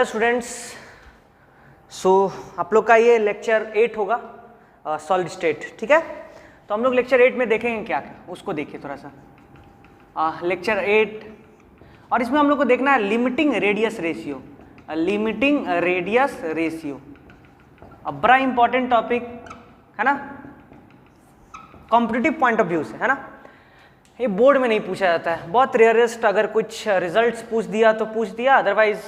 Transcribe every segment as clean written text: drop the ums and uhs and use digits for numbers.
Students, सो आप लोग का ये लेक्चर 8 होगा सॉलिड स्टेट, ठीक है। तो हम लोग लेक्चर 8 में देखेंगे क्या क्या, उसको देखिए थोड़ा सा। लेक्चर 8 और इसमें हम लोग को देखना है limiting radius ratio. Limiting radius ratio अब बड़ा इंपॉर्टेंट टॉपिक है ना, कॉम्पिटिटिव पॉइंट ऑफ व्यू से, है ना। ये बोर्ड में नहीं पूछा जाता है, बहुत रेयरेस्ट, अगर कुछ रिजल्ट्स पूछ दिया तो पूछ दिया, otherwise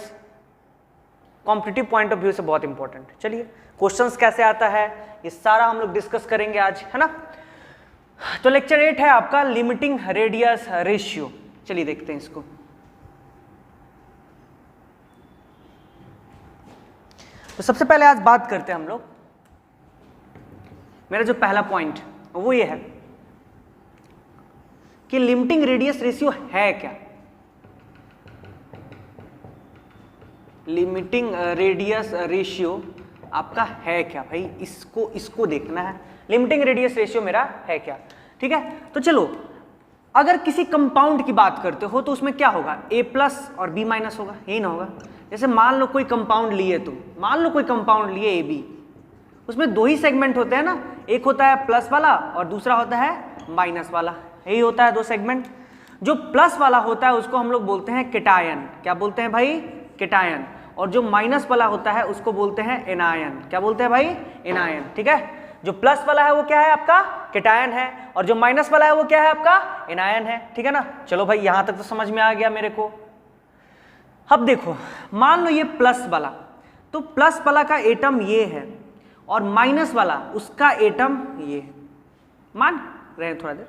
competitive point of view से बहुत इंपॉर्टेंट। चलिए क्वेश्चंस कैसे आता है ये सारा हम लोग डिस्कस करेंगे आज, है ना। तो लेक्चर 8 है आपका लिमिटिंग रेडियस रेशियो। चलिए देखते हैं इसको। तो सबसे पहले आज बात करते हैं हम लोग, मेरा जो पहला पॉइंट वो ये है कि लिमिटिंग रेडियस रेशियो है क्या। लिमिटिंग रेडियस रेशियो आपका है क्या भाई, इसको देखना है। लिमिटिंग रेडियस रेशियो मेरा है क्या, ठीक है। तो चलो, अगर किसी कंपाउंड की बात करते हो तो उसमें क्या होगा, A+ और B- होगा, यही ना होगा। जैसे मान लो कोई कंपाउंड लिए, तुम मान लो कोई कंपाउंड लिए AB, उसमें दो ही सेगमेंट होते हैं ना, एक होता है प्लस वाला और दूसरा होता है माइनस वाला, यही होता है दो सेगमेंट। जो प्लस वाला होता है उसको हम लोग बोलते हैं केटायन, क्या बोलते हैं भाई, केटायन। और जो माइनस वाला होता है उसको बोलते हैं एनायन, क्या बोलते हैं भाई, एनायन, ठीक है। जो प्लस वाला है वो क्या है आपका, केटायन है, और जो माइनस वाला है वो क्या है आपका, एनायन है, ठीक है ना। चलो भाई यहां तक तो समझ में आ गया मेरे को। अब देखो, मान लो ये प्लस वाला, तो प्लस वाला का एटम ये है और माइनस वाला उसका एटम ये है, मान रहे हैं थोड़ा देर।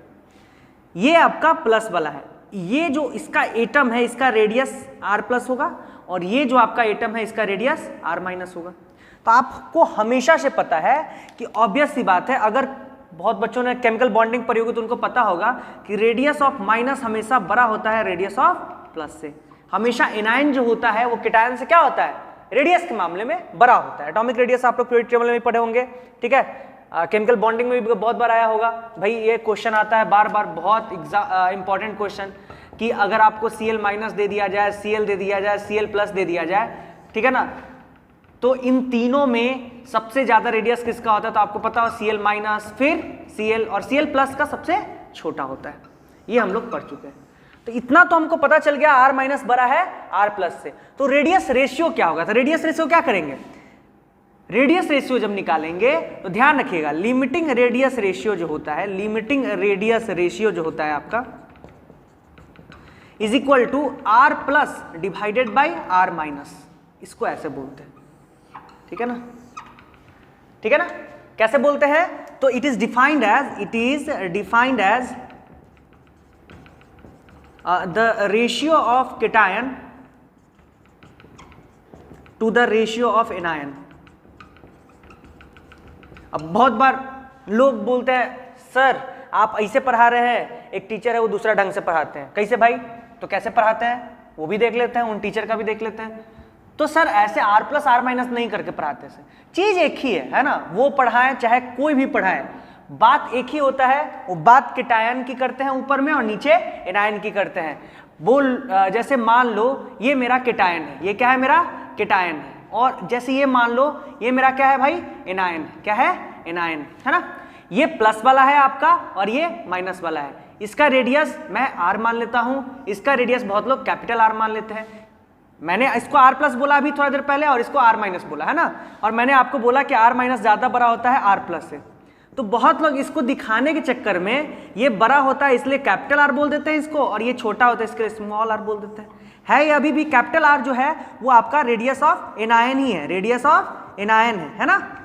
ये आपका प्लस वाला है, ये जो इसका एटम है इसका रेडियस R+ होगा, और ये जो आपका एटम है इसका रेडियस R- होगा। तो आपको हमेशा से पता है कि ऑब्वियस सी बात है, अगर बहुत बच्चों ने केमिकल बॉन्डिंग पढ़ी होगी तो उनको पता होगा कि रेडियस ऑफ माइनस हमेशा बड़ा होता है रेडियस ऑफ प्लस से। हमेशा एनायन जो होता है वो केटायन से क्या होता है, रेडियस के मामले में बड़ा होता है। एटॉमिक रेडियस आप लोग पीरियड टेबल में पढ़े होंगे, ठीक है। केमिकल बॉन्डिंग में भी बहुत बार आया होगा भाई, ये क्वेश्चन आता है बार बार, बहुत इंपॉर्टेंट क्वेश्चन, कि अगर आपको Cl- दे दिया जाए, Cl दे दिया जाए, Cl+ दे दिया जाए, ठीक है ना, तो इन तीनों में सबसे ज्यादा रेडियस किसका होता है, तो आपको पता हो Cl-, फिर Cl, और Cl+ का सबसे छोटा होता है। ये हम लोग पढ़ चुके हैं, तो इतना तो हमको पता चल गया R- बड़ा है R+ से। तो रेडियस रेशियो क्या होगा, तो रेडियस रेशियो क्या करेंगे, रेडियस रेशियो जब निकालेंगे तो ध्यान रखिएगा, लिमिटिंग रेडियस रेशियो जो होता है, लिमिटिंग रेडियस रेशियो जो होता है आपका is equal to R+ divided by R-, इसको ऐसे बोलते हैं, ठीक है ना, ठीक है ना। कैसे बोलते हैं, तो it is defined as the ratio of cation to the ratio of anion. अब बहुत बार लोग बोलते हैं सर आप ऐसे पढ़ा रहे हैं, एक टीचर है वो दूसरा ढंग से पढ़ाते हैं, कैसे भाई, तो कैसे पढ़ाते हैं वो भी देख लेते हैं, उन टीचर का भी देख लेते हैं। तो सर ऐसे R+ R- नहीं करके पढ़ाते से, चीज एक ही है ना, वो पढ़ाएं चाहे कोई भी पढ़ाए, बात एक ही होता है। वो बात केटायन की करते हैं ऊपर में और नीचे एनायन की करते हैं। वो जैसे मान लो ये मेरा केटायन है, ये क्या है मेरा केटायन है, और जैसे ये मान लो ये मेरा क्या है भाई, एनायन, क्या है, एनायन, है ना। ये प्लस वाला है आपका और ये माइनस वाला है, इसका रेडियस मैं R मान लेता हूं, इसका रेडियस बहुत लोग कैपिटल R मान लेते हैं। मैंने इसको R+ बोला अभी थोड़ा देर पहले और इसको R- बोला, है ना, और मैंने आपको बोला कि R- ज्यादा बड़ा होता है R+ से। तो बहुत लोग इसको दिखाने के चक्कर में ये बड़ा होता है इसलिए कैपिटल R बोल देते हैं इसको, और ये छोटा होता है इसके स्मॉल r बोल देते हैं। है ये अभी भी कैपिटल R जो है वो आपका रेडियस ऑफ एनायन ही है, रेडियस ऑफ एनायन है ना।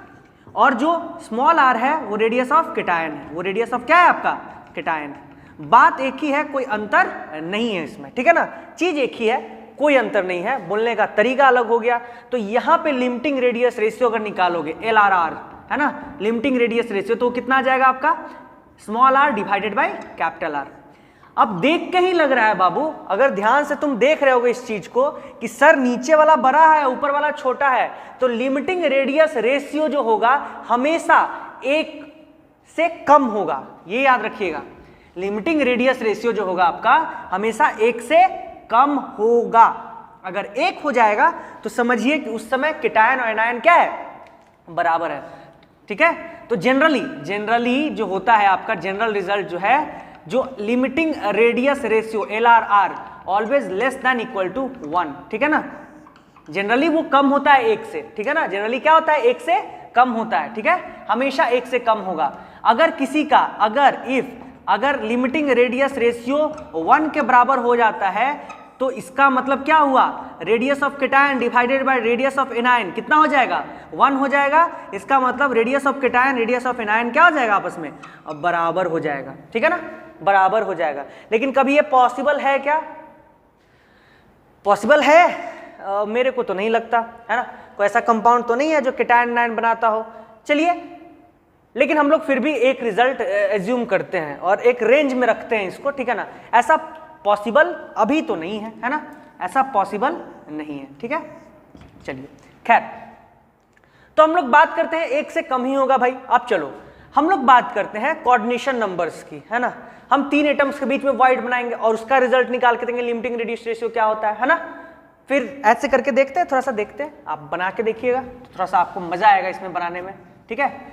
और जो स्मॉल r है वो रेडियस ऑफ केटायन है, वो रेडियस ऑफ क्या है आपका, केटायन। बात एक ही है, कोई अंतर नहीं है इसमें, ठीक है ना, चीज एक ही है, कोई अंतर नहीं है, बोलने का तरीका अलग हो गया। तो यहां पे लिमिटिंग रेडियस रेशियो अगर निकालोगे LRR, है ना, लिमिटिंग रेडियस रेशियो, तो कितना आ जाएगा आपका, small r divided by capital R। अब देख के ही लग रहा है बाबू, अगर ध्यान से तुम देख रहे होगे इस चीज को कि सर नीचे वाला बड़ा है ऊपर वाला छोटा है, तो लिमिटिंग रेडियस रेशियो जो होगा हमेशा 1 से कम होगा, ये याद रखिएगा। लिमिटिंग रेडियस रेशियो जो होगा आपका हमेशा 1 से कम होगा, अगर 1 हो जाएगा तो समझिए कि उस समय केटायन और एनायन क्या है, बराबर है। ठीक है, तो जनरली जो होता है आपका जनरल रिजल्ट जो है, जो limiting radius ratio LRR always less than equal to 1, ठीक है ना, जनरली वो कम होता है 1 से, ठीक है ना, जनरली क्या होता है 1 से कम होता है, ठीक है, हमेशा 1 से कम होगा। अगर किसी का अगर लिमिटिंग रेडियस रेशियो 1 के बराबर हो जाता है तो इसका मतलब क्या हुआ, radius of cation divided by radius of anion कितना हो जाएगा, 1 हो जाएगा। इसका मतलब radius of cation radius of anion क्या हो जाएगा आपस में, अब बराबर हो जाएगा, ठीक है ना, बराबर हो जाएगा। लेकिन कभी ये पॉसिबल है क्या, पॉसिबल है? मेरे को तो नहीं लगता, है ना, कोई ऐसा कंपाउंड तो नहीं है जो केटायन एनायन बनाता हो। चलिए, लेकिन हम लोग फिर भी एक रिजल्ट एज्यूम करते हैं और एक रेंज में रखते हैं इसको, ठीक है ना, ऐसा पॉसिबल अभी तो नहीं है, है ना, ऐसा पॉसिबल नहीं है, ठीक है। चलिए खैर, तो हम लोग बात करते हैं 1 से कम ही होगा भाई। अब चलो हम लोग बात करते हैं कोऑर्डिनेशन नंबर्स की, है ना, हम 3 एटम्स के बीच में वॉइड बनाएंगे और उसका रिजल्ट निकाल के देंगे लिमिटिंग रेडियस रेशियो क्या होता है ना। फिर ऐसे करके देखते हैं, थोड़ा सा देखते हैं, आप बना के देखिएगा तो थोड़ा सा आपको मजा आएगा इसमें बनाने में, ठीक है।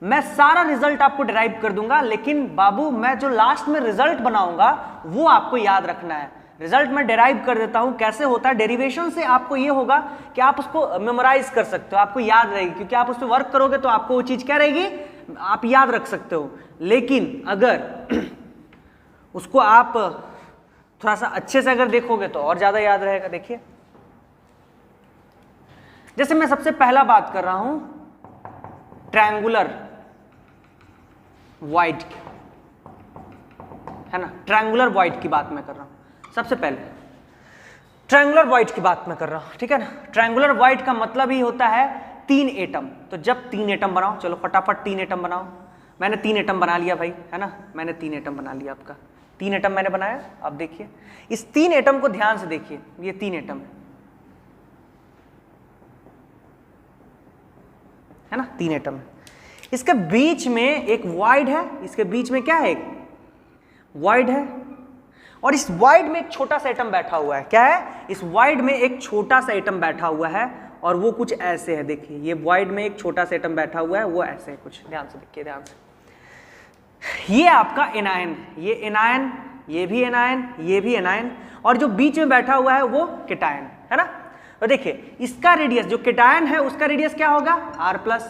मैं सारा रिजल्ट आपको डिराइव कर दूंगा, लेकिन बाबू मैं जो लास्ट में रिजल्ट बनाऊंगा वो आपको याद रखना है। रिजल्ट मैं डिराइव कर देता हूं, कैसे होता है, डेरिवेशन से आपको ये होगा कि आप उसको मेमोराइज कर सकते हो, आपको याद रहेगी, क्योंकि आप उस पर वर्क करोगे तो आपको वो चीज क्या रहेगी, आप याद रख सकते हो। लेकिन अगर उसको आप थोड़ा सा अच्छे से अगर देखोगे तो और ज्यादा याद रहेगा। देखिए, जैसे मैं सबसे पहला बात कर रहा हूं ट्रायंगुलर वॉइड की, है ना, ट्रायंगुलर वॉइड की बात मैं कर रहा हूं। सबसे पहले ट्रायंगुलर वॉइड की बात मैं कर रहा हूं, ठीक है ना। ट्रायंगुलर वॉइड का मतलब ही होता है 3 एटम। तो जब 3 एटम बनाओ, चलो फटाफट 3 एटम बनाओ। मैंने 3 एटम बना लिया भाई, है ना, मैंने 3 एटम बना लिया, आपका 3 एटम मैंने बनाया। अब देखिए इस 3 एटम को ध्यान से देखिए, ये 3 एटम है ना, 3 एटम है। इसके बीच में एक वॉइड है, इसके बीच में क्या है, एक वॉइड है, और इस वॉइड में एक छोटा सा एटम बैठा हुआ है। क्या है, इस वॉइड में एक छोटा सा एटम बैठा हुआ है और वो कुछ ऐसे है। देखिए ये वॉइड में एक छोटा सा एटम बैठा हुआ है, वो ऐसे है कुछ, ध्यान से देखिए, ध्यान से। ये आपका एनायन, ये एनायन, ये भी एनायन, ये भी एनायन, और जो बीच में बैठा हुआ है वो केटायन, है ना। तो देखिए इसका रेडियस, जो केटायन है उसका रेडियस क्या होगा, R+,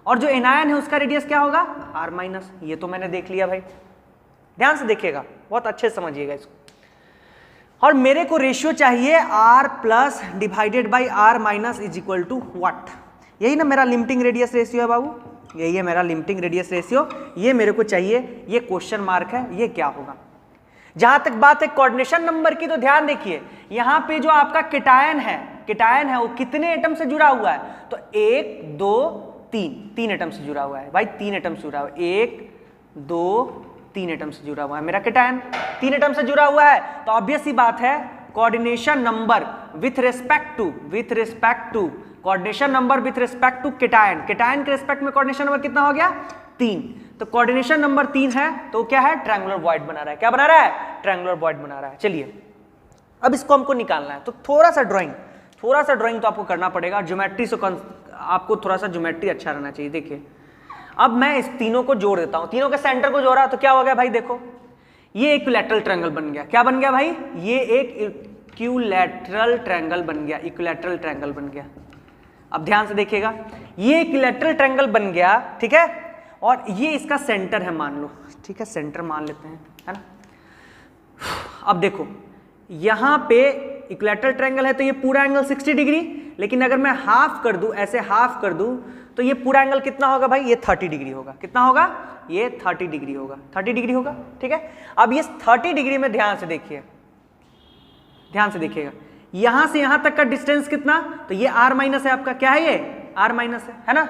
और जो एनायन है उसका रेडियस क्या होगा, R-। ये तो मैंने देख लिया भाई, ध्यान से देखिएगा, बहुत अच्छे से समझिएगा इसको। और मेरे को रेशियो चाहिए R+ divided by R- is equal to what, यही ना मेरा लिमिटिंग रेडियस रेशियो है बाबू, यही है मेरा लिमिटिंग रेडियस रेशियो, ये मेरे को चाहिए, ये क्वेश्चन मार्क है, ये क्या होगा। जहां तक बात है कोऑर्डिनेशन नंबर की, तो ध्यान देखिए यहां पे जो आपका केटायन है वो कितने एटम से जुड़ा हुआ है, तो 1 2 3 एटम से जुड़ा हुआ है भाई, 3 एटम से जुड़ा हुआ है, 1 2 3 एटम से जुड़ा हुआ है मेरा केटायन, 3 एटम से जुड़ा हुआ है। तो ऑब्वियस ही बात है coordination number with respect to coordination number with respect to cation के रिस्पेक्ट में कोऑर्डिनेशन नंबर कितना हो गया, 3। तो कोऑर्डिनेशन नंबर 3 है, तो क्या है, ट्रायंगुलर वॉइड बना रहा है। क्या बना रहा है, ट्रायंगुलर वॉइड बना रहा है। चलिए अब इसको हमको निकालना है, तो थोड़ा सा ड्राइंग तो आपको करना पड़ेगा, ज्योमेट्री से आपको थोड़ा सा ज्योमेट्री अच्छा रहना चाहिए। देखिए अब मैं इस तीनों को जोड़ देता हूं, तीनों के सेंटर को जोड़ा तो क्या हो गया भाई, देखो ये इक्विलैटरल ट्रायंगल बन गया। क्या बन गया भाई, ये एक इक्विलैटरल ट्रायंगल बन गया, इक्विलैटरल ट्रायंगल बन गया। अब ध्यान से देखिएगा, ये इक्विलैटरल ट्रायंगल बन गया, ठीक है, और ये इसका सेंटर है मान लो, ठीक है, सेंटर मान लेते हैं, है ना। अब देखो यहां पे इक्विलैटरल ट्रायंगल है तो ये पूरा एंगल 60 डिग्री, लेकिन अगर मैं हाफ कर दूं, ऐसे हाफ कर दूं, तो ये पूरा एंगल कितना होगा भाई, ये 30 डिग्री होगा। कितना होगा, ये 30 डिग्री होगा, 30 डिग्री होगा, ठीक है। अब ये 30 डिग्री में ध्यान से देखिए, ध्यान से देखिएगा, यहां से यहां तक का डिस्टेंस कितना, तो ये R- है आपका, क्या है ये R- है ना,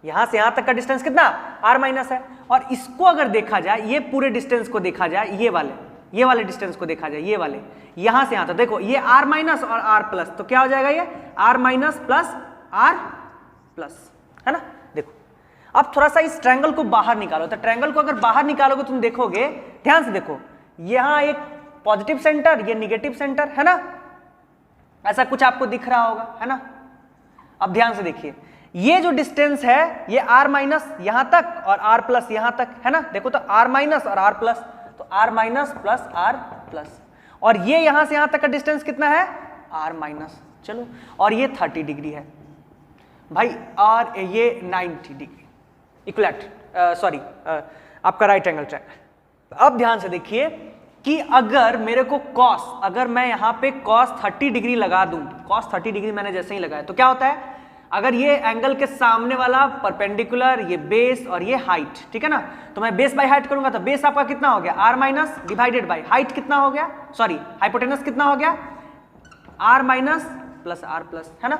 यहां से यहां तक का डिस्टेंस कितना, R- है। और इसको अगर देखा जाए, ये पूरे डिस्टेंस को देखा जाए, ये वाले डिस्टेंस को देखा जाए, ये वाले यहां से यहां तक, देखो ये R- और R+, तो क्या हो जाएगा, ये R- प्लस R+, है ना। देखो अब थोड़ा सा इस ट्रायंगल को बाहर निकालो, तो ट्रायंगल को अगर बाहर निकालोगे तुम देखोगे, ध्यान से देखो, यहां एक पॉजिटिव सेंटर, ये निगेटिव सेंटर, है ना, ऐसा कुछ आपको दिख रहा होगा, है ना। अब ध्यान से देखिए, ये जो डिस्टेंस है ये r माइनस यहां तक और r प्लस यहां तक, है ना। देखो तो r माइनस और r प्लस, तो r minus plus r plus, और ये यहां से यहां तक का डिस्टेंस कितना है, r माइनस। चलो, और ये 30 डिग्री है भाई, और ये 90 डिग्री इक्वलेट, सॉरी आपका राइट एंगल ट्रायंगल। अब ध्यान से देखिए कि अगर मेरे को cos, अगर मैं यहाँ पे cos 30 डिग्री लगा दूं, cos 30 डिग्री मैंने जैसे ही लगाया तो क्या होता है, अगर ये एंगल के सामने वाला परपेंडिकुलर, ये बेस और ये हाइट, ठीक है ना, तो मैं बेस बाय हाइट करूंगा तो बेस आपका कितना हो गया, r minus divided by height कितना हो गया, सॉरी हाइपोटेनस कितना हो गया, r minus plus r plus, है ना।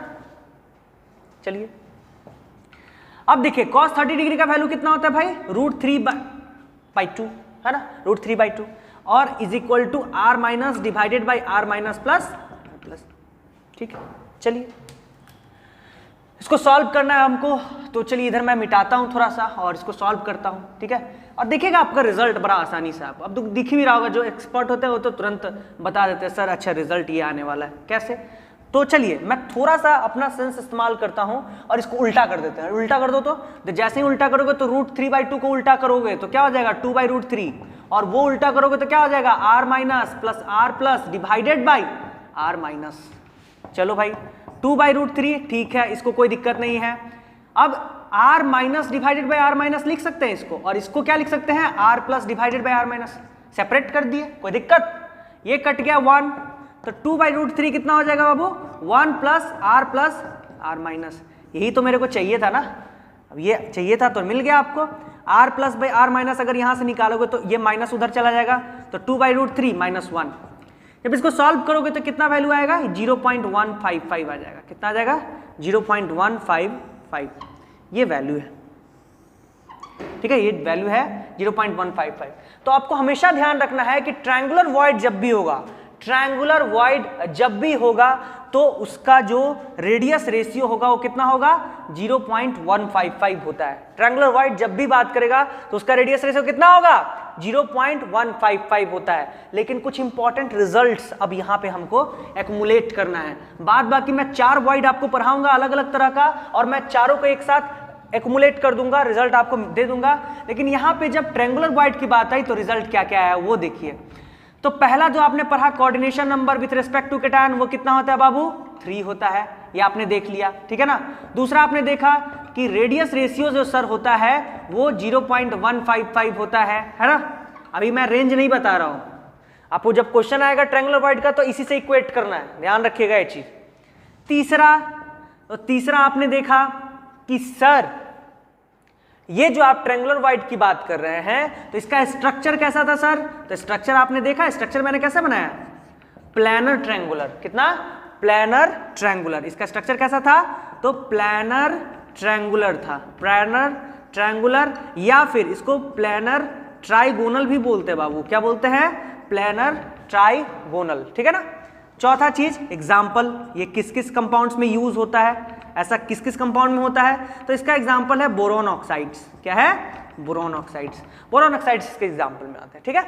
चलिए अब देखिए cos 30 डिग्री का वैल्यू कितना होता है भाई, √3/2, है ना, √3/2, और is equal to r minus divided by r minus plus plus. ठीक है, चलिए इसको सॉल्व करना है हमको, तो चलिए इधर मैं मिटाता हूं थोड़ा सा और इसको सॉल्व करता हूं, ठीक है। और देखिएगा आपका रिजल्ट बड़ा आसानी से, आप अब दिख भी रहा होगा, जो एक्सपर्ट होते हैं वो तो तुरंत बता देते हैं सर अच्छा रिजल्ट ये आने वाला है, कैसे। तो चलिए मैं थोड़ा सा अपना सेंस इस्तेमाल करता हूं और इसको उल्टा कर देते हैं। उल्टा कर दो तो जैसे ही उल्टा करोगे तो √3/2 को उल्टा करोगे तो क्या हो जाएगा, 2/√3, और वो उल्टा करोगे तो क्या हो जाएगा, r minus plus r plus divided by r minus. चलो भाई 2/√3, ठीक है, इसको कोई दिक्कत नहीं है। अब r minus divided by r minus लिख सकते हैं इसको, और इसको क्या लिख सकते हैं, r plus divided by r minus. Separate कर दिए, कोई दिक्कत, ये कट गया 1, तो 2/√3 कितना हो जाएगा बाबू, 1 प्लस r माइनस। यही तो मेरे को चाहिए था ना, अब ये चाहिए था तो मिल गया आपको। r plus by r minus अगर यहां से निकालोगे तो ये माइनस उधर चला जाएगा, तो 2/√3 माइनस 1। जब इसको सॉल्व करोगे तो कितना वैल्यू आएगा, 0.155 आ जाएगा। कितना आ जाएगा, 0.155, ये वैल्यू है, ठीक है, ये वैल्यू है 0.155। तो आपको हमेशा ध्यान रखना है कि ट्रायंगुलर वॉइड जब भी होगा, ट्रायंगुलर वॉइड जब भी होगा तो उसका जो रेडियस रेशियो होगा वो कितना होगा, 0.155 होता है। ट्रायंगुलर वॉइड जब भी बात करेगा तो उसका रेडियस रेशियो कितना होगा, 0.155 होता है। लेकिन कुछ इंपॉर्टेंट रिजल्ट्स अब यहाँ पे हमको एक्युमुलेट करना है। बाद बाकी मैं 4 वॉइड आपको पढ़ाऊंगा अलग अलग तरह का, और मैं चारों को एक साथ एक्युमुलेट कर दूंगा, रिजल्ट आपको दे दूंगा। लेकिन यहाँ पे जब ट्रायंगुलर वॉइड की बात आई तो रिजल्ट क्या क्या है वो देखिए। तो पहला जो आपने पढ़ा coordination number with respect to cation, वो कितना होता है बाबू, 3 होता है, ये आपने देख लिया, ठीक है ना। दूसरा आपने देखा कि रेडियस रेशियो जो सर होता है वो 0.155 होता है ना। अभी मैं रेंज नहीं बता रहा हूं, आपको जब क्वेश्चन आएगा ट्रायंगुलर वॉइड का तो इसी से इक्वेट करना है, ध्यान रखिएगा ये चीज। तीसरा आपने देखा कि सर ये जो आप ट्रायंगुलर वॉइड की बात कर रहे हैं तो इसका स्ट्रक्चर कैसा था सर, तो स्ट्रक्चर आपने देखा, स्ट्रक्चर मैंने कैसे बनाया, प्लैनर ट्रायंगुलर। कितना, प्लैनर ट्रायंगुलर। इसका स्ट्रक्चर कैसा था, तो प्लैनर ट्रायंगुलर था, प्लैनर ट्रायंगुलर, या फिर इसको प्लैनर ट्राइगोनल भी बोलते हैं बाबू, क्या बोलते हैं, प्लैनर ट्राइगोनल, ठीक है ना। चौथा चीज एग्जाम्पल, ये किस किस कंपाउंड्स में यूज होता है, ऐसा किस किस कंपाउंड में होता है, तो इसका एग्जाम्पल है बोरोन ऑक्साइड्स। क्या है, बोरोन ऑक्साइड्स। बोरोन ऑक्साइड्स इसके एग्जाम्पल में आते हैं, ठीक है।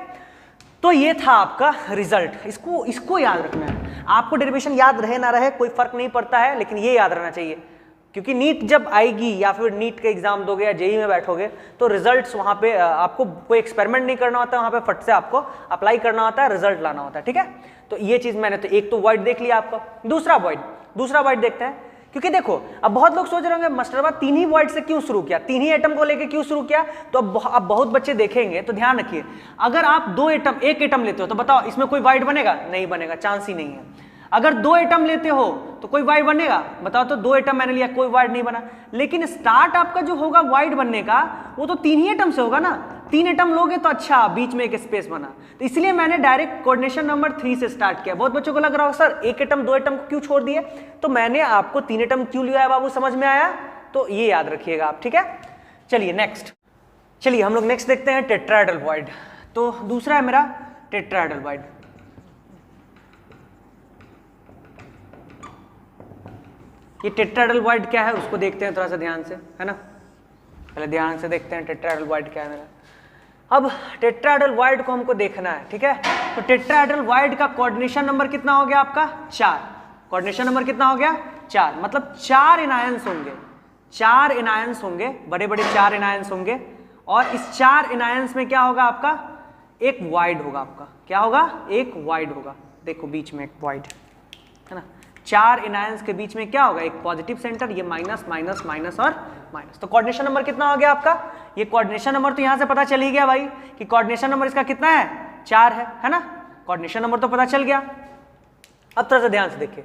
तो ये था आपका रिजल्ट, इसको याद रखना है आपको। डेरिवेशन याद रहे ना रहे कोई फर्क नहीं पड़ता है, लेकिन ये याद रहना चाहिए, क्योंकि नीट जब आएगी या फिर नीट का एग्जाम दोगे या जेईई में बैठोगे तो रिजल्ट्स वहां पे आपको कोई एक्सपेरिमेंट नहीं करना होता, वहां पे फट से आपको अप्लाई करना होता है, रिजल्ट लाना होता है, ठीक है। तो ये चीज मैंने तो एक तो वॉइड देख लिया आपका। दूसरा वॉइड देखते हैं, क्योंकि देखो अब बहुत लोग सोच रहे होंगे मास्टरबा 3 ही वॉइड से क्यों शुरू किया, 3 ही एटम को लेके क्यों शुरू किया। तो अब बहुत बच्चे देखेंगे तो ध्यान रखिए, अगर आप एक एटम लेते हो तो बताओ इसमें कोई वॉइड बनेगा, नहीं बनेगा, चांस ही नहीं है। अगर 2 एटम लेते हो तो कोई वाइड बनेगा, बताओ। तो 2 एटम मैंने लिया, कोई वाइड नहीं बना। लेकिन स्टार्ट आपका जो होगा वाइड बनने का वो तो 3 ही एटम से होगा ना। 3 एटम लोगे तो अच्छा बीच में एक स्पेस बना, तो इसलिए मैंने डायरेक्ट कोऑर्डिनेशन नंबर 3 से स्टार्ट किया। बहुत बच्चों को लग रहा हो सर 1 एटम 2 एटम को क्यों छोड़ दिए, तो मैंने आपको 3 एटम क्यों लिया है बाबू, समझ में आया, तो ये याद रखिएगा आप, ठीक है। चलिए नेक्स्ट, चलिए हम लोग नेक्स्ट देखते हैं टेट्राहेड्रल वॉइड। तो दूसरा है मेरा टेट्राहेड्रल वॉइड। ये टेट्राहेड्रल वॉइड क्या है उसको देखते हैं थोड़ा सा ध्यान से, है ना। पहले ध्यान से देखते हैं टेट्राहेड्रल वॉइड क्या है मेरा। अब टेट्राहेड्रल वॉइड को हमको देखना है, ठीक है। तो टेट्राहेड्रल वॉइड का कोऑर्डिनेशन नंबर कितना हो गया आपका, 4। कोऑर्डिनेशन नंबर कितना हो गया 4, मतलब 4 एनायंस होंगे, 4 एनायंस होंगे, बड़े बड़े 4 एनायंस होंगे। और इस 4 एनायंस में क्या होगा आपका, एक वाइड होगा आपका, क्या होगा, एक वाइड होगा। देखो बीच में एक वाइड है ना, 4 एनायंस के बीच में क्या होगा, एक पॉजिटिव सेंटर, ये माइनस माइनस माइनस और माइनस। तो कोऑर्डिनेशन नंबर कितना हो गया आपका, ये कोऑर्डिनेशन नंबर तो यहां से पता चल ही गया भाई कि कोऑर्डिनेशन नंबर इसका कितना है 4 है ना, कोऑर्डिनेशन नंबर तो पता चल गया। अब थोड़ा सा ध्यान से देखिए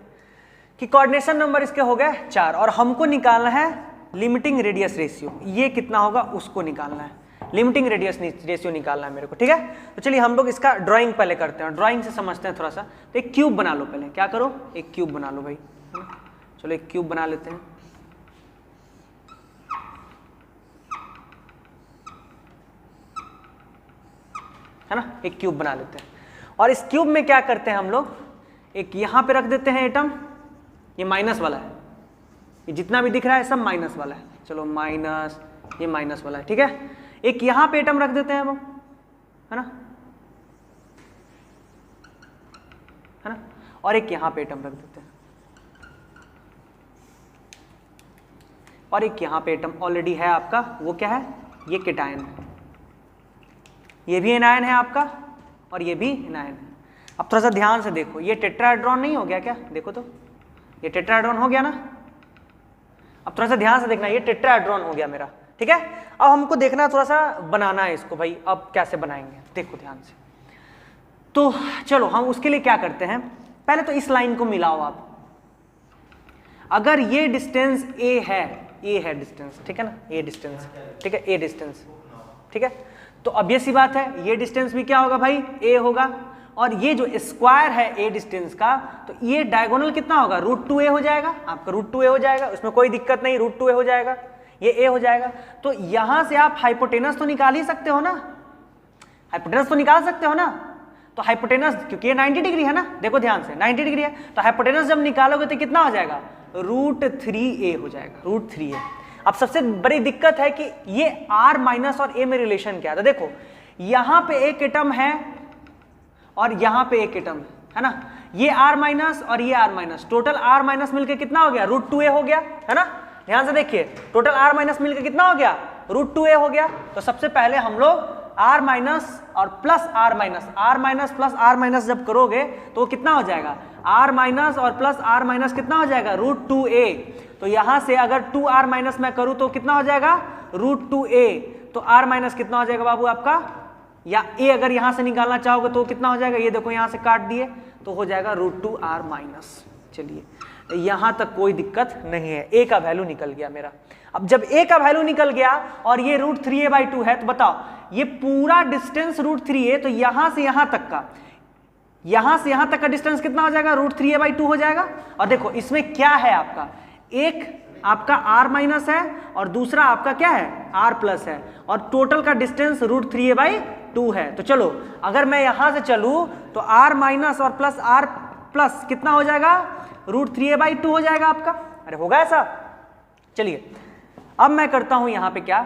कि कोऑर्डिनेशन नंबर इसके हो गए 4 और हमको निकालना है लिमिटिंग रेडियस रेशियो, ये कितना होगा उसको निकालना है, लिमिटिंग रेडियस रेशियो निकालना है मेरे को, ठीक है। तो चलिए हम लोग इसका ड्राइंग पहले करते हैं, ड्राइंग से समझते हैं थोड़ा सा। तो एक क्यूब बना लो पहले, क्या करो, एक क्यूब बना लो भाई, चलो एक क्यूब बना लेते हैं। है ना, एक क्यूब बना लेते हैं और इस क्यूब में क्या करते हैं हम लोग, एक यहां पे रख देते हैं एटम, ये माइनस वाला है, ये जितना भी दिख रहा है सब माइनस वाला है, चलो माइनस, ये माइनस वाला है, ठीक है। एक यहां पे एटम रख देते हैं हम, है ना, और एक यहां पे एटम रख देते हैं, और एक यहां पे एटम ऑलरेडी है आपका, वो क्या है, ये केटायन है, ये भी एनायन है आपका और ये भी एनायन है। अब थोड़ा सा ध्यान से देखो, ये टेट्राहेड्रॉन नहीं हो गया क्या, देखो तो ये टेट्राहेड्रॉन हो गया ना। अब थोड़ा सा ध्यान से देखना, ये टेट्राहेड्रॉन हो गया मेरा, ठीक है। अब हमको देखना थोड़ा सा बनाना है इसको भाई, अब कैसे बनाएंगे देखो ध्यान से। तो चलो हम उसके लिए क्या करते हैं, पहले तो इस लाइन को मिलाओ आप, अगर ये डिस्टेंस ए है डिस्टेंस, ठीक है ना, ए डिस्टेंस, ठीक है, ए डिस्टेंस, ठीक है। तो अब ये सी बात है, ये डिस्टेंस भी क्या होगा भाई, ए होगा, और ये जो स्क्वायर है ए डिस्टेंस का, तो ये डायगोनल कितना होगा, √2a हो जाएगा आपका, √2a हो जाएगा, उसमें कोई दिक्कत नहीं, √2a हो जाएगा, ये a हो जाएगा। तो यहां से आप हाइपोटेनस तो निकाल ही सकते हो ना, हाइपोटेनस तो निकाल सकते हो ना। तो हाइपोटेनस, क्योंकि ये 90 डिग्री है ना, देखो ध्यान से 90 डिग्री है, तो हाइपोटेनस जब निकालोगे तो कितना हो जाएगा, √3a हो जाएगा, √3a। अब सबसे बड़ी दिक्कत है कि ये r माइनस और a में रिलेशन क्या है, तो देखो यहां पे एक एटम है और यहां पे एक एटम है ना, ये r माइनस और ये r minus, total r minus मिलके कितना हो गया, √2a हो गया, है ना। ध्यान से देखिए, टोटल r माइनस मिलके कितना हो गया, √2a हो गया। तो सबसे पहले हम लोग r माइनस और plus r minus, r minus plus r minus जब करोगे तो वो कितना हो जाएगा, r माइनस और प्लस r माइनस कितना हो जाएगा, √2a। तो यहां से अगर 2r माइनस मैं करूं तो कितना हो जाएगा, √2a। तो r माइनस कितना हो जाएगा बाबू आपका, या a अगर यहां से निकालना चाहोगे तो कितना हो जाएगा, ये देखो यहां से काट दिए तो हो जाएगा √2r माइनस। चलिए यहां तक कोई दिक्कत नहीं है, a का वैल्यू निकल गया मेरा। अब जब a का वैल्यू निकल गया और ये √3a/2 है, तो बताओ ये पूरा डिस्टेंस √3a, तो यहां से यहां तक का, यहां से यहां तक का डिस्टेंस कितना हो जाएगा, √3a/2 हो जाएगा। और देखो इसमें क्या है आपका, एक आपका r माइनस है और दूसरा आपका क्या है, r प्लस है, और टोटल का डिस्टेंस √3a/2 है। तो चलो अगर मैं यहां से चलूं तो r माइनस और प्लस r प्लस कितना हो जाएगा, √3a/2 हो जाएगा आपका। अरे होगा ऐसा। चलिए अब मैं करता हूं यहां पे क्या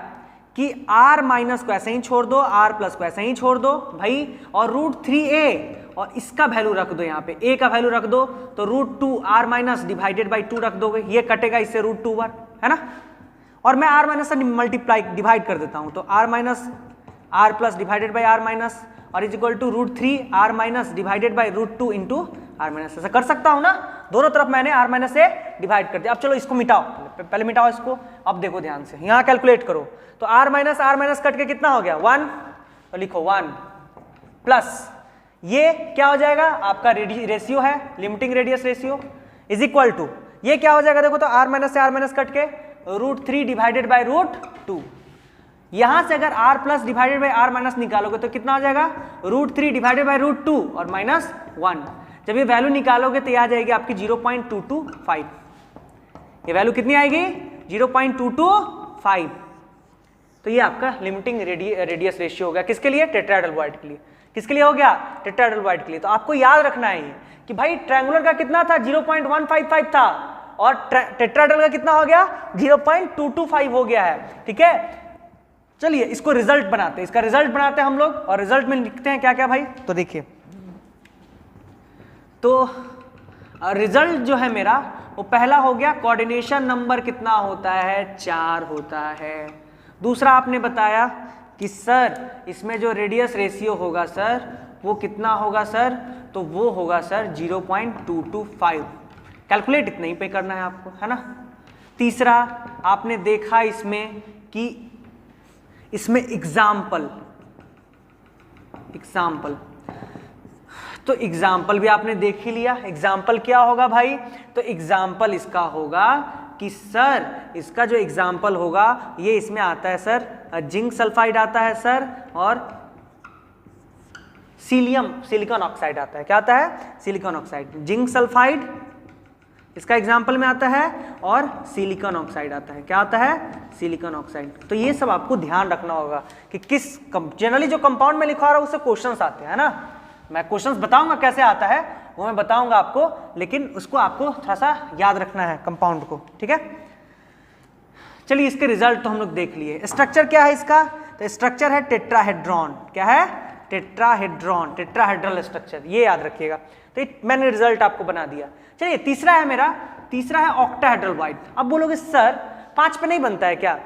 कि r माइनस को ऐसे ही छोड़ दो, r प्लस को ऐसे ही छोड़ दो भाई, और √3a और इसका वैल्यू रख दो, यहाँ पे a का वैल्यू रख दो, तो √2r माइनस डिवाइडेड बाई 2 रख दोगे, ये कटेगा इससे √2 बार, है ना। और मैं r माइनस से मल्टीप्लाई डिवाइड कर देता हूं, तो r minus r plus divided by r minus और is equal to √3r minus divided by √2 into r minus. ऐसा कर सकता हूं ना, दोनों तरफ मैंने r माइनस से डिवाइड कर दिया। अब चलो इसको मिटाओ, पहले मिटाओ इसको। अब देखो ध्यान से, यहां कैलकुलेट करो, तो r माइनस कट के कितना हो गया 1, तो लिखो 1 प्लस ये क्या हो जाएगा आपका रेशियो है, limiting radius ratio, is equal to ये क्या हो जाएगा, देखो तो r माइनस से r माइनस कट के √3 डिवाइडेड बाई √2। यहां से अगर r plus divided by r minus निकालोगे तो कितना हो जाएगा, √3 डिवाइडेड बाई √2 और माइनस 1। जब ये वैल्यू निकालोगे तो ये आ जाएगी आपकी 0.225, ये वैल्यू कितनी आएगी 0.225। तो ये आपका लिमिटिंग रेडियस रेशियो हो गया, किसके लिए, टेट्राहेड्रल बॉयड के लिए। किसके लिए हो गया, टेट्राहेड्रल बॉयड के लिए। तो आपको याद रखना है कि भाई ट्रायंगुलर का कितना था 0.155 था और टेट्राहेड्रल का कितना हो गया 0.225 हो गया है, ठीक है। चलिए इसको रिजल्ट बनाते हैं, इसका रिजल्ट बनाते हैं हम लोग, और रिजल्ट में लिखते हैं क्या क्या भाई। तो देखिए, तो रिजल्ट जो है मेरा वो पहला हो गया, कोऑर्डिनेशन नंबर कितना होता है, 4 होता है। दूसरा आपने बताया कि सर इसमें जो रेडियस रेशियो होगा सर वो कितना होगा सर, तो वो होगा सर 0.225। कैलकुलेट इतना ही पे करना है आपको, है ना। तीसरा आपने देखा इसमें कि इसमें एग्जाम्पल, तो एग्जाम्पल भी आपने देख ही लिया। एग्जाम्पल क्या होगा भाई, तो एग्जाम्पल इसका होगा कि सर इसका जो एग्जाम्पल होगा ये इसमें आता है सर जिंक सल्फाइड आता है सर, और सिलिकॉन ऑक्साइड आता है। क्या आता है, सिलिकॉन ऑक्साइड। जिंक सल्फाइड इसका एग्जाम्पल में आता है और सिलिकॉन ऑक्साइड आता है। क्या आता है, सिलिकॉन ऑक्साइड। तो ये सब आपको ध्यान रखना होगा कि किस जनरली जो कंपाउंड में लिखा रहा है उससे क्वेश्चंस आते हैं ना। मैं क्वेश्चंस बताऊंगा कैसे आता है वो मैं बताऊंगा आपको, लेकिन उसको आपको थोड़ा सा याद रखना है कंपाउंड को, ठीक है। चलिए इसके रिजल्ट तो हम लोग देख लिए। स्ट्रक्चर क्या है इसका, तो स्ट्रक्चर है टेट्राहेड्रॉन। क्या है, टेट्राहेड्रॉन, टेट्राहेड्रल स्ट्रक्चर, ये याद रखिएगा। तो मैंने रिजल्ट आपको बना दिया। चलिए तीसरा है मेरा, तीसरा है ऑक्टाहेड्रल वाइड। अब बोलोगे सर 5 पे नहीं बनता है क्या,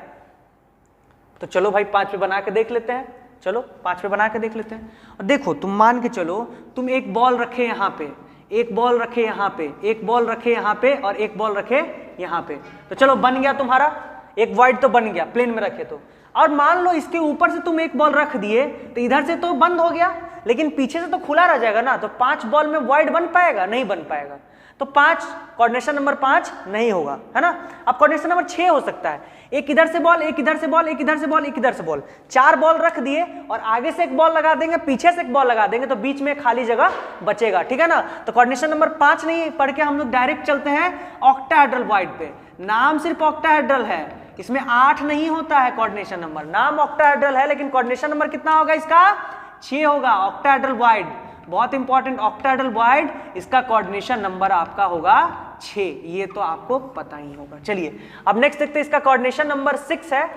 तो चलो भाई 5 पे बना के देख लेते हैं। चलो 5 पे बना के देख लेते हैं। और देखो तुम मान के चलो, तुम एक बॉल रखे यहाँ पे, एक बॉल रखे यहाँ पे, एक बॉल रखे यहाँ पे और एक बॉल रखे यहाँ पे, तो चलो बन गया तुम्हारा एक वाइड, तो बन गया प्लेन में रखे तो। और मान लो इसके ऊपर से तुम एक बॉल रख दिए तो इधर से तो बंद हो गया, लेकिन पीछे से तो खुला रह जाएगा ना, तो 5 बॉल में वाइड बन पाएगा, नहीं बन पाएगा। तो 5 कोऑर्डिनेशन नंबर 5 नहीं होगा, है ना। अब कोऑर्डिनेशन नंबर 6 हो सकता है, एक इधर से बॉल, एक इधर से बॉल, एक इधर से बॉल, एक इधर से बॉल, 4 बॉल रख दिए और आगे से एक बॉल लगा देंगे, पीछे से एक बॉल लगा देंगे, तो बीच में खाली जगह बचेगा, ठीक है ना। तो कोऑर्डिनेशन नंबर 5 नहीं पढ़ के हम लोग डायरेक्ट चलते हैं ऑक्टाहेड्रल वाइड पे। नाम सिर्फ ऑक्टाहेड्रल है, इसमें 8 नहीं होता है कोऑर्डिनेशन नंबर। नाम ऑक्टाहेड्रल है लेकिन कोऑर्डिनेशन नंबर कितना होगा इसका, 6 होगा। ऑक्टाहेड्रल वाइड बहुत इंपॉर्टेंट, ऑक्टाहेड्रल वाइड इसका कोऑर्डिनेशन नंबर आपका होगा 6, ये तो आपको पता ही होगा। चलिए अब नेक्स्ट देखते हैं, इसका कोऑर्डिनेशन नंबर 6 है।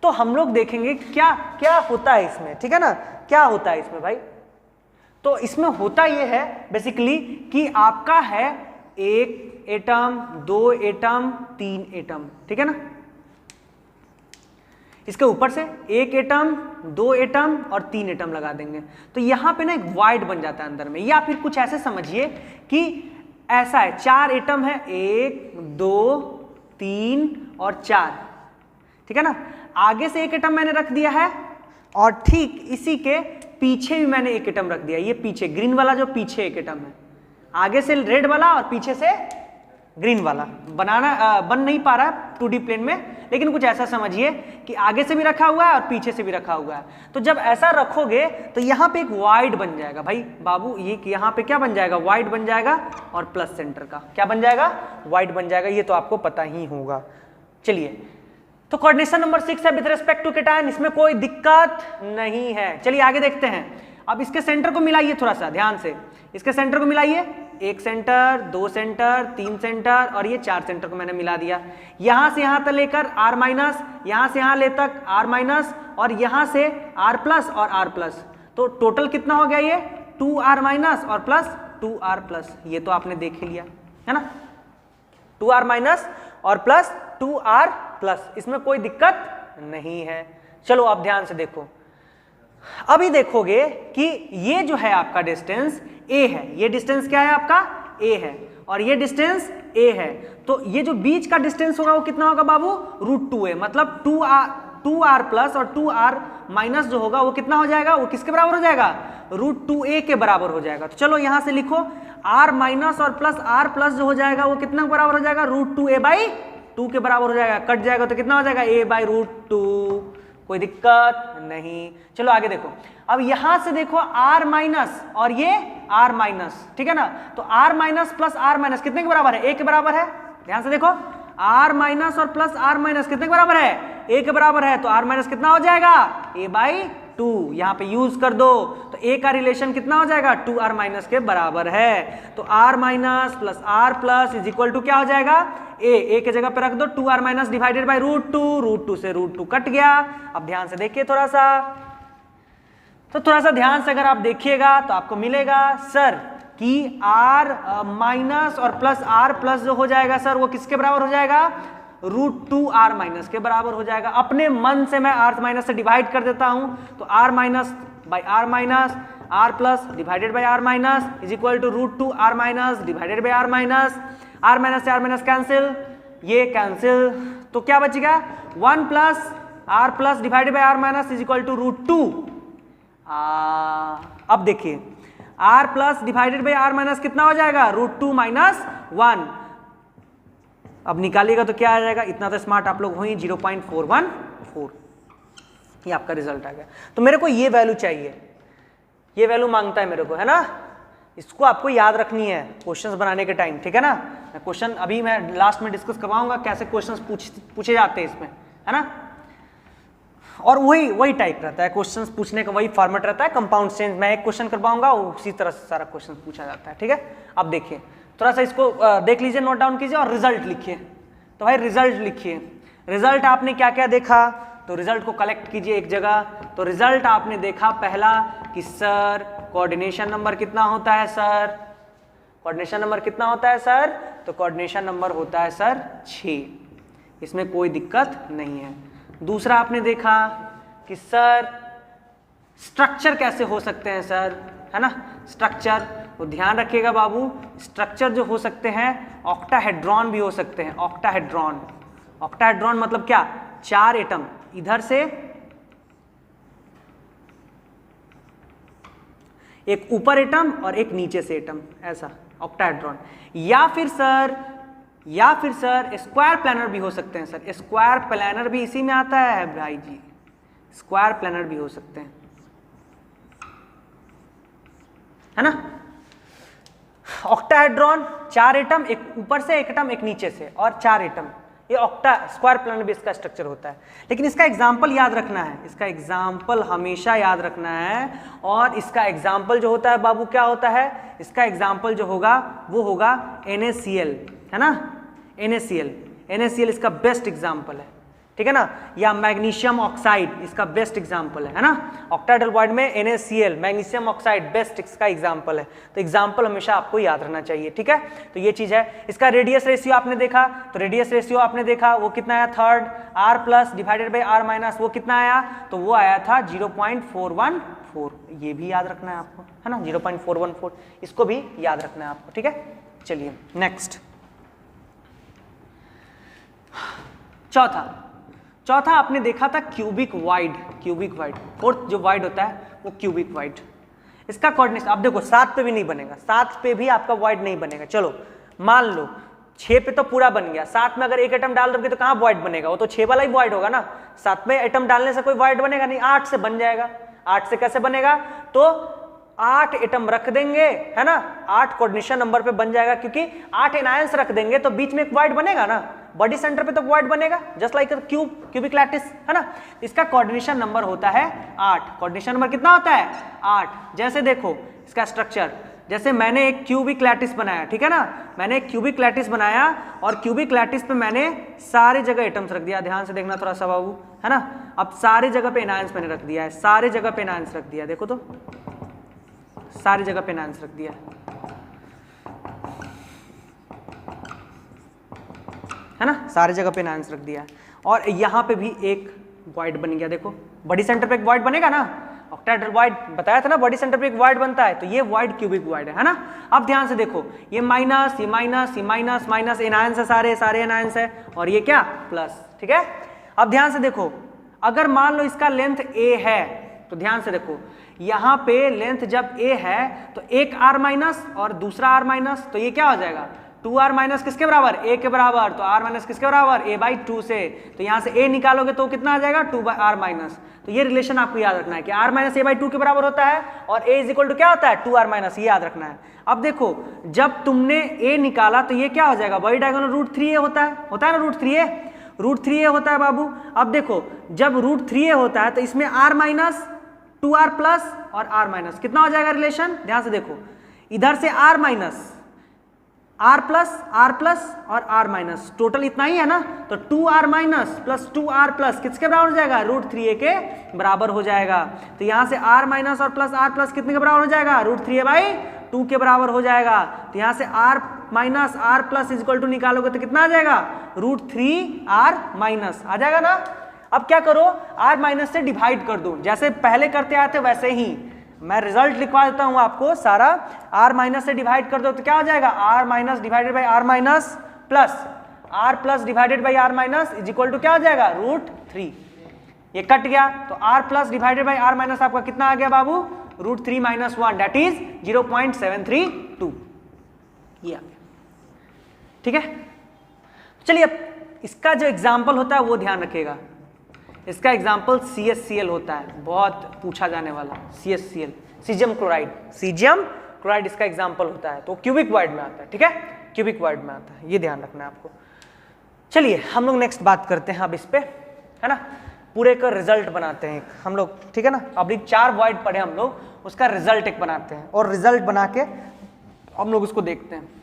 तो हम लोग देखेंगे क्या क्या होता है इसमें, ठीक है ना, क्या होता है इसमें भाई। तो इसमें होता ये है बेसिकली कि आपका है 1 एटम, 2 एटम, 3 एटम, ठीक है ना। इसके ऊपर से 1 एटम, 2 एटम और 3 एटम लगा देंगे, तो यहां पे ना एक वाइड बन जाता है अंदर में। या फिर कुछ ऐसे समझिए कि ऐसा है, 4 एटम है, 1 2 3 और 4, ठीक है ना। आगे से 1 एटम मैंने रख दिया है और ठीक इसी के पीछे भी मैंने 1 एटम रख दिया। ये पीछे ग्रीन वाला जो पीछे 1 एटम है, आगे से रेड वाला और पीछे से ग्रीन वाला। बन नहीं पा रहा है 2D प्लेन में, लेकिन कुछ ऐसा समझिए कि आगे से भी रखा हुआ है और पीछे से भी रखा हुआ है। तो जब ऐसा रखोगे तो यहाँ पे एक वाइड बन जाएगा भाई बाबू, ये यहाँ पे क्या बन जाएगा, वाइड बन जाएगा और प्लस सेंटर का क्या बन जाएगा, वाइड बन जाएगा। ये तो आपको पता ही होगा। चलिए तो कोऑर्डिनेशन नंबर 6 है विद रिस्पेक्ट टू केटायन, इसमें कोई दिक्कत नहीं है। चलिए आगे देखते हैं। अब इसके सेंटर को मिलाइए थोड़ा सा ध्यान से, इसके सेंटर को मिलाइए। 1 सेंटर, 2 सेंटर, 3 सेंटर और ये 4 सेंटर को मैंने मिला दिया। यहां से यहां तक लेकर R माइनस, यहां से यहां ले तक R माइनस और यहां से R प्लस और R प्लस, तो टोटल कितना हो गया ये 2R माइनस और प्लस 2R प्लस। ये तो आपने देख ही लिया है ना, 2R माइनस और प्लस 2R प्लस, इसमें कोई दिक्कत नहीं है। चलो आप ध्यान से देखो, अभी देखोगे कि ये जो है आपका डिस्टेंस a है, ये डिस्टेंस क्या है आपका a है और ये डिस्टेंस a है। तो ये जो बीच का डिस्टेंस होगा वो कितना होगा बाबू, √2a, मतलब 2R प्लस और 2R माइनस जो होगा वो कितना हो जाएगा, वो किसके बराबर हो जाएगा, √2a के बराबर हो जाएगा। तो चलो यहां से लिखो R माइनस और प्लस R प्लस जो हो जाएगा वो कितना बराबर हो जाएगा, √2a/2 के बराबर हो जाएगा। कट जाएगा तो कितना हो जाएगा, a/√2, कोई दिक्कत नहीं। चलो आगे देखो, अब यहां से देखो R माइनस और ये R माइनस, ठीक है ना। तो R minus plus R minus कितने के बराबर है, a के बराबर है। ध्यान से देखो, R माइनस और प्लस R माइनस कितने के बराबर है, a के बराबर है। तो R माइनस कितना हो जाएगा, a/2, यहाँ पे यूज कर दो तो a का रिलेशन कितना हो जाएगा, 2R माइनस के बराबर है। तो R minus plus R plus is equal to क्या हो जाएगा, a के जगह पे रख दो 2R माइनस डिवाइडेड बाई √2 से √2 कट गया। अब ध्यान से देखिए थोड़ा सा, तो थोड़ा सा ध्यान से अगर आप देखिएगा तो आपको मिलेगा सर कि r माइनस और प्लस r प्लस जो हो जाएगा सर वो किसके बराबर हो जाएगा, √2r माइनस के बराबर हो जाएगा। अपने मन से मैं r माइनस से डिवाइड कर देता हूं, तो r minus by r minus, r plus divided by r minus is equal to √2r minus divided by r minus, r minus से r माइनस कैंसिल, ये कैंसिल, तो क्या बचेगा 1 plus r plus divided by r minus is equal to √2। अब देखिए r plus divided by r minus कितना हो जाएगा, √2 माइनस 1। अब निकालिएगा तो क्या आ जाएगा, इतना तो स्मार्ट आप लोग हो ही, 0.414, ये आपका रिजल्ट आ गया। तो मेरे को ये वैल्यू चाहिए, ये वैल्यू मांगता है मेरे को, है ना, इसको आपको याद रखनी है क्वेश्चंस बनाने के टाइम, ठीक है ना। मैं क्वेश्चन अभी मैं लास्ट में डिस्कस करवाऊंगा कैसे क्वेश्चंस पूछे जाते हैं इसमें, है ना। और वही टाइप रहता है क्वेश्चंस पूछने का, वही फॉर्मेट रहता है, कंपाउंड चेंज मैं एक क्वेश्चन करवाऊंगा उसी तरह से सारा क्वेश्चन पूछा जाता है, ठीक है। अब देखिए थोड़ा सा इसको देख लीजिए, नोट डाउन कीजिए और रिजल्ट लिखिए। तो भाई रिजल्ट लिखिए, रिजल्ट आपने क्या क्या देखा, तो रिजल्ट को कलेक्ट कीजिए एक जगह। तो रिजल्ट आपने देखा पहला कि सर कोऑर्डिनेशन नंबर कितना होता है सर, कोऑर्डिनेशन नंबर कितना होता है सर, तो कोऑर्डिनेशन नंबर होता है सर 6, इसमें कोई दिक्कत नहीं है। दूसरा आपने देखा कि सर स्ट्रक्चर कैसे हो सकते हैं सर, है ना, स्ट्रक्चर, तो ध्यान रखिएगा बाबू, स्ट्रक्चर जो हो सकते हैं ऑक्टाहेड्रॉन भी हो सकते हैं, ऑक्टाहेड्रॉन। ऑक्टाहेड्रॉन मतलब क्या, 4 एटम, इधर से एक ऊपर एटम और एक नीचे से एटम, ऐसा ऑक्टाहेड्रॉन। या फिर सर स्क्वायर प्लानर भी हो सकते हैं सर, स्क्वायर प्लानर भी इसी में आता है भाई जी, स्क्वायर प्लानर भी हो सकते हैं, है ना। ऑक्टाहेड्रॉन 4 एटम, एक ऊपर से एक एटम एक नीचे से और 4 एटम, ये ऑक्टा स्क्वायर प्लानर भी इसका स्ट्रक्चर होता है। लेकिन इसका एग्जाम्पल याद रखना है, इसका एग्जाम्पल हमेशा याद रखना है। और इसका एग्जाम्पल जो होता है बाबू क्या होता है, इसका एग्जाम्पल जो होगा वो होगा NaCl, है ना, NaCl इसका बेस्ट एग्जाम्पल है, ठीक है ना। या मैग्नीशियम ऑक्साइड इसका बेस्ट एग्जाम्पल है ना। ऑक्टाहेड्रल बॉन्ड में NaCl मैग्नीशियम ऑक्साइड बेस्ट इसका एग्जाम्पल है। तो एग्जाम्पल हमेशा आपको याद रहना चाहिए, ठीक है। तो ये चीज है। इसका रेडियस रेशियो आपने देखा, तो रेडियस रेशियो आपने देखा वो कितना आया, 3rd, r plus divided by r minus वो कितना आया, तो वो आया था 0.414। ये भी याद रखना है आपको, है ना, 0.414, इसको भी याद रखना है आपको, ठीक है। चलिए नेक्स्ट, चौथा आपने देखा था क्यूबिक वाइड, फोर्थ जो वाइड होता है वो क्यूबिक वाइड। इसका कोऑर्डिनेशन आप देखो 7 पे भी नहीं बनेगा, 7 पे भी आपका वाइड नहीं बनेगा। चलो मान लो 6 पे तो पूरा बन गया, 7 में अगर एक एटम डाल दोगे तो कहाँ वाइड बनेगा, वो तो 6 वाला ही वाइड होगा ना। 7 में एटम डालने से कोई वाइड बनेगा नहीं, 8 से बन जाएगा। 8 से कैसे बनेगा, तो 8 एटम रख देंगे, है ना, 8 कोऑर्डिनेशन नंबर पे बन जाएगा, क्योंकि 8 एनायंस रख देंगे तो बीच में एक वाइड बनेगा ना, बॉडी सेंटर पे तो वाइड बनेगा, जस्ट लाइक क्यूबिक लैटिस, है ना। इसका कोऑर्डिनेशन नंबर होता है 8। कोऑर्डिनेशन नंबर कितना होता है, 8। जैसे देखो इसका स्ट्रक्चर, जैसे मैंने एक क्यूबिक लैटिस बनाया, ठीक है ना, मैंने एक क्यूबिक लैटिस बनाया और क्यूबिक लैटिस पे मैंने सारे जगह एटम्स रख दिया। ध्यान से देखना थोड़ा सा बाबू, है ना। अब सारे जगह पे एनायंस मैंने रख दिया है, सारे जगह पे एनायंस रख दिया, देखो तो सारी जगह पे एनायंस रख दिया, है ना, सारी जगह पे एनायंस रख दिया। और यहाँ पे भी एक वॉइड बन गया, देखो बॉडी सेंटर पे एक वॉइड बनेगा ना, ऑक्टाहेड्रल वॉइड बताया था ना, बॉडी सेंटर पे एक वॉइड बनता है, तो ये वॉइड क्यूबिक वॉइड है ना। अब ध्यान से देखो, ये माइनस, ये माइनस, ये माइनस माइनस, एनायंस है, सारे एनायंस है, और ये क्या प्लस, ठीक है। अब ध्यान से देखो, अगर मान लो इसका लेंथ a है, तो ध्यान से देखो यहाँ पे लेंथ जब a है तो एक r माइनस और दूसरा r माइनस, तो ये क्या हो जाएगा, 2r माइनस किसके बराबर, a के बराबर, तो r माइनस किसके बराबर, a/2 से, तो यहाँ से a निकालोगे तो कितना आ जाएगा, 2/r माइनस। तो ये रिलेशन आपको याद रखना है कि r माइनस a/2 के बराबर होता है और a इज इक्वल टू क्या होता है, 2r माइनस, ये याद रखना है। अब देखो जब तुमने a निकाला तो ये क्या हो जाएगा, बॉडी डायगोनल √3a होता है ना, √3a होता है बाबू। अब देखो जब √3a होता है तो इसमें r माइनस 2r प्लस और r माइनस कितना हो जाएगा रिलेशन, ध्यान से देखो, इधर से r माइनस, r प्लस और r माइनस, टोटल इतना ही है ना, तो 2r minus plus 2r plus किसके बराबर हो जाएगा, √3a के बराबर हो जाएगा। तो यहाँ से r माइनस और प्लस r प्लस कितने के बराबर हो जाएगा, √3a/2 2 के बराबर हो जाएगा। तो यहाँ से r minus r plus is equal to निकालोगे तो कितना आ जाएगा, √3r माइनस आ जाएगा ना। अब क्या करो, r माइनस से डिवाइड कर दो, जैसे पहले करते आए थे वैसे ही मैं रिजल्ट लिखवा देता हूं आपको सारा। r माइनस से डिवाइड कर दो तो क्या हो जाएगा, r minus divided by r minus plus r plus divided by r minus is equal to क्या हो जाएगा, √3। ये कट गया तो r plus divided by r minus आपका कितना आ गया बाबू, √3 माइनस 1 दैट इज 0.732। ये आ गया, ठीक है। चलिए अब इसका जो एग्जाम्पल होता है वो ध्यान रखिएगा। इसका एग्जाम्पल CaCl होता है, बहुत पूछा जाने वाला CaCl, caesium chloride. Caesium chloride इसका एग्जाम्पल होता है, तो क्यूबिक वर्ड में आता है, ठीक है, क्यूबिक वर्ड में आता है, ये ध्यान रखना है आपको। चलिए हम लोग नेक्स्ट बात करते हैं अब इस पे, है ना, पूरे का रिजल्ट बनाते हैं हम लोग, ठीक है ना। अभी 4 वर्ड पढ़े हम लोग, उसका रिजल्ट एक बनाते हैं और रिजल्ट बना के हम लोग उसको देखते हैं।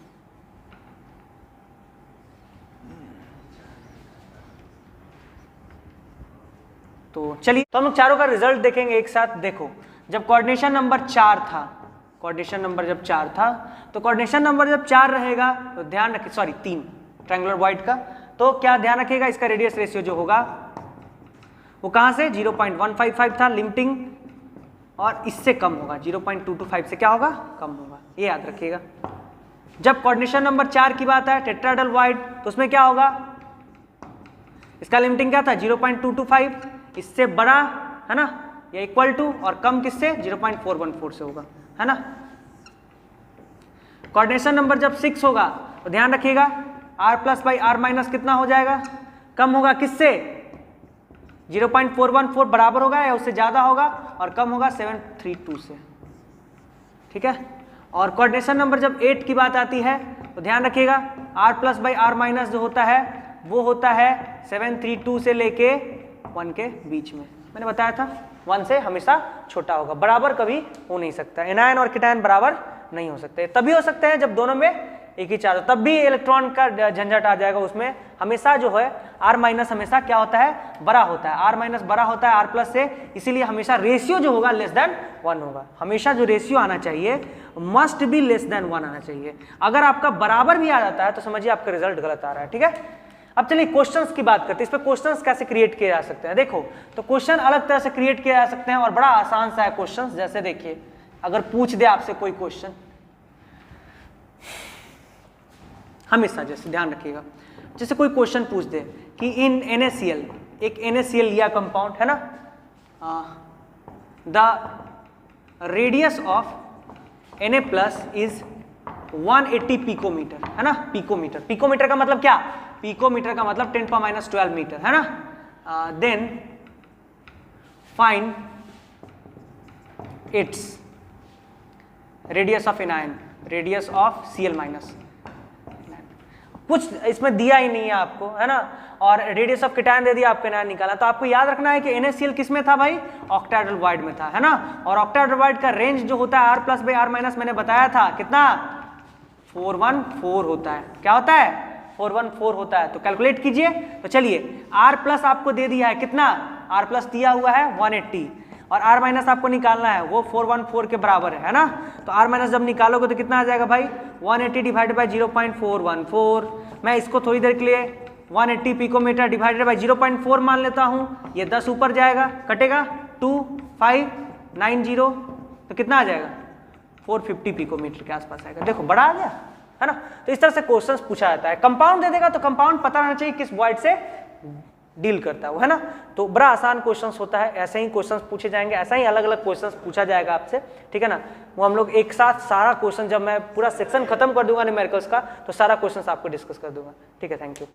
तो चलिए तो हम लोग चारों का रिजल्ट देखेंगे एक साथ। देखो जब कोऑर्डिनेशन नंबर 4 था, कोऑर्डिनेशन नंबर जब 4 था, तो कोऑर्डिनेशन नंबर जब 4 रहेगा तो ध्यान रखिए, सॉरी 3 ट्रायंगुलर वाइड का, तो क्या ध्यान रखिएगा, इसका रेडियस रेशियो जो होगा वो कहाँ से 0.155 था लिमिटिंग, और इससे कम होगा, 0.225 से क्या होगा, कम होगा, ये याद रखिएगा। जब कोऑर्डिनेशन नंबर 4 की बात है टेट्राहेड्रल वाइड, तो उसमें क्या होगा, इसका लिमिटिंग क्या था 0.225, इससे बड़ा है ना या इक्वल टू, और कम किससे 0.414 से होगा, है ना। कोऑर्डिनेशन नंबर जब 6 होगा तो ध्यान रखिएगा r plus by r minus कितना हो जाएगा, कम होगा किससे 0.414 बराबर होगा या उससे ज्यादा होगा, और कम होगा 732 से, ठीक है। और कोऑर्डिनेशन नंबर जब 8 की बात आती है तो ध्यान रखिएगा r plus by r minus जो होता है वो होता है 732 से लेके 1 के बीच में, मैंने बताया था 1 से हमेशा छोटा होगा, बराबर कभी हो नहीं सकता, एनायन और केटायन बराबर नहीं हो सकते, तभी हो सकते हैं जब दोनों में एक ही चार्ज हो, तब भी इलेक्ट्रॉन का झंझट आ जाएगा उसमें। हमेशा जो है r माइनस हमेशा क्या होता है, बड़ा होता है, r माइनस बड़ा होता है r प्लस से, इसीलिए हमेशा रेशियो जो होगा लेस देन 1 होगा। हमेशा जो रेशियो आना चाहिए मस्ट बी लेस देन 1 आना चाहिए। अगर आपका बराबर भी आ जाता है तो समझिए आपका रिजल्ट गलत आ रहा है, ठीक है। अब चलिए क्वेश्चंस की बात करते हैं, इस पे क्वेश्चंस कैसे क्रिएट किए जा सकते हैं। देखो तो क्वेश्चन अलग तरह से क्रिएट किए जा सकते हैं और बड़ा आसान सा है क्वेश्चन। जैसे देखिए अगर पूछ दे आपसे कोई क्वेश्चन, हमेशा जैसे ध्यान रखिएगा, जैसे कोई क्वेश्चन पूछ दे कि इन NaCl, एक NaCl लिया कंपाउंड है ना, the radius of Na plus is 180 picometre, है ना, पिकोमीटर। पिकोमीटर का मतलब क्या, पिकोमीटर का मतलब 10⁻12 मीटर, है ना। Then find its radius of anion, radius of Cl minus, कुछ इसमें दिया ही नहीं है आपको, है ना, और रेडियस ऑफ केटायन दे दिया आपको, एनायन निकाला। तो आपको याद रखना है कि NaCl किस में था भाई, ऑक्टाहेड्रल वाइड में था, है ना। और ऑक्टाहेड्रल वाइड का रेंज जो होता है r plus by r minus, मैंने बताया था कितना 414 होता है, क्या होता है 414 होता है। तो कैलकुलेट कीजिए। तो चलिए r प्लस आपको दे दिया है कितना, r प्लस दिया हुआ है 180, और r माइनस आपको निकालना है वो 414 के बराबर है ना। तो r माइनस जब निकालोगे तो कितना आ जाएगा भाई, 180 डिवाइडेड बाई 0.414। मैं इसको थोड़ी देर के लिए 180 पिकोमीटर डिवाइडेड बाई 0.4 मान लेता हूँ, ये 10 ऊपर जाएगा, कटेगा 2590, तो कितना आ जाएगा 450 पिकोमीटर के आसपास आएगा। देखो बड़ा आ गया, है ना। तो इस तरह से क्वेश्चंस पूछा जाता है। कंपाउंड दे देगा तो कंपाउंड पता रहना चाहिए किस वर्ड से डील करता है वो, है ना। तो बड़ा आसान क्वेश्चंस होता है, ऐसे ही क्वेश्चंस पूछे जाएंगे, ऐसा ही अलग अलग क्वेश्चंस पूछा जाएगा आपसे, ठीक है ना। वो हम लोग एक साथ सारा क्वेश्चन, जब मैं पूरा सेक्शन खत्म कर दूंगा न्यूमेरिकल्स का, तो सारा क्वेश्चंस आपको डिस्कस कर दूंगा, ठीक है। Thank you.